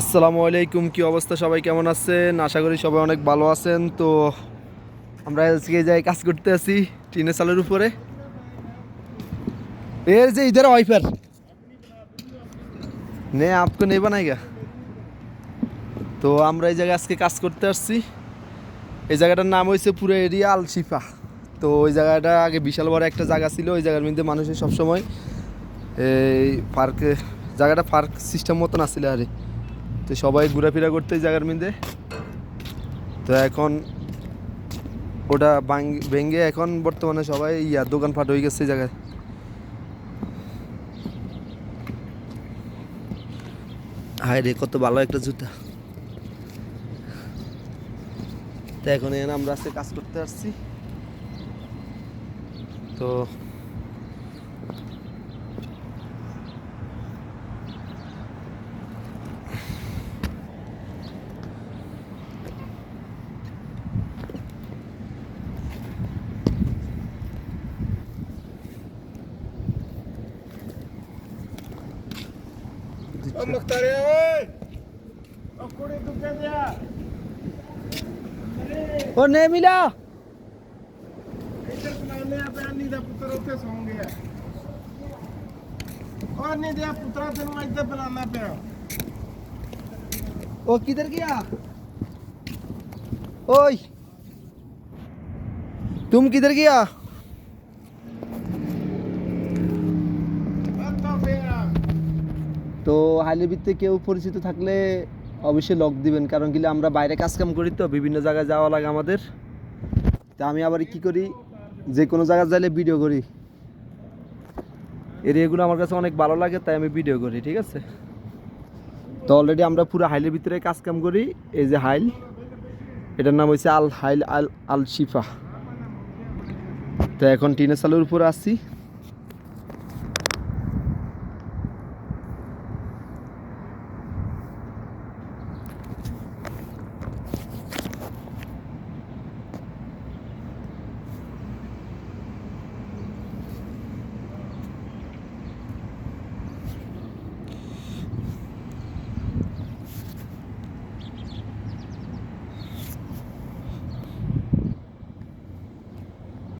আসসালামু আলাইকুম, কি অবস্থা? সবাই কেমন আছেন? আশা করি সবাই অনেক ভালো আছেন। তো আমরা আজকে যাই কাজ করতে আছি টিনের চালের উপরে। এর যে ইধার ওয়াইফার নে আপকে নেই বানাইগা। তো আমরা এই জায়গায় আজকে কাজ করতে আসছি। এই জায়গাটার নাম হয়েছে পুরো এরিয়া আল শিফা। তো ওই জায়গাটা আগে বিশাল বড় একটা জায়গা ছিল। ওই জায়গার মধ্যে মানুষের সবসময় এই পার্কে জায়গাটা পার্ক সিস্টেম মতন আসছিল আরে। তো সবাই ঘোরাফেরা করতে এই জায়গার মধ্যে। তো এখন ওটা ভেঙে এখন বর্তমানে সবাই দোকানপাট হয়ে গেছে এই জায়গায়। হায় রে, কত ভালো একটা জুতা। তো এখন এখানে আমরা আজকে কাজ করতে আসছি। তো ও নে মিলা ओ किधर गया? ओए तुम किधर गया? তো হাইলেবিতে কেউ পরিচিত থাকলে অবশ্যই লক দিবেন, কারণ কি আমরা বাইরে কাজ কাম করি, তো বিভিন্ন জায়গায় যাওয়া লাগে আমাদের। তা আমি আবার কি করি, যে কোনো জায়গায় যাইলে ভিডিও করি। এরিয়াগুলো আমার কাছে অনেক ভালো লাগে, তাই আমি ভিডিও করি, ঠিক আছে? তো অলরেডি আমরা পুরো হাইলের ভিতরে কাজ কাম করি। এই যে হাইল, এটার নাম হচ্ছে আল হাইল আল আল শিফা। তো এখন টিনের চালের উপরে আসছি।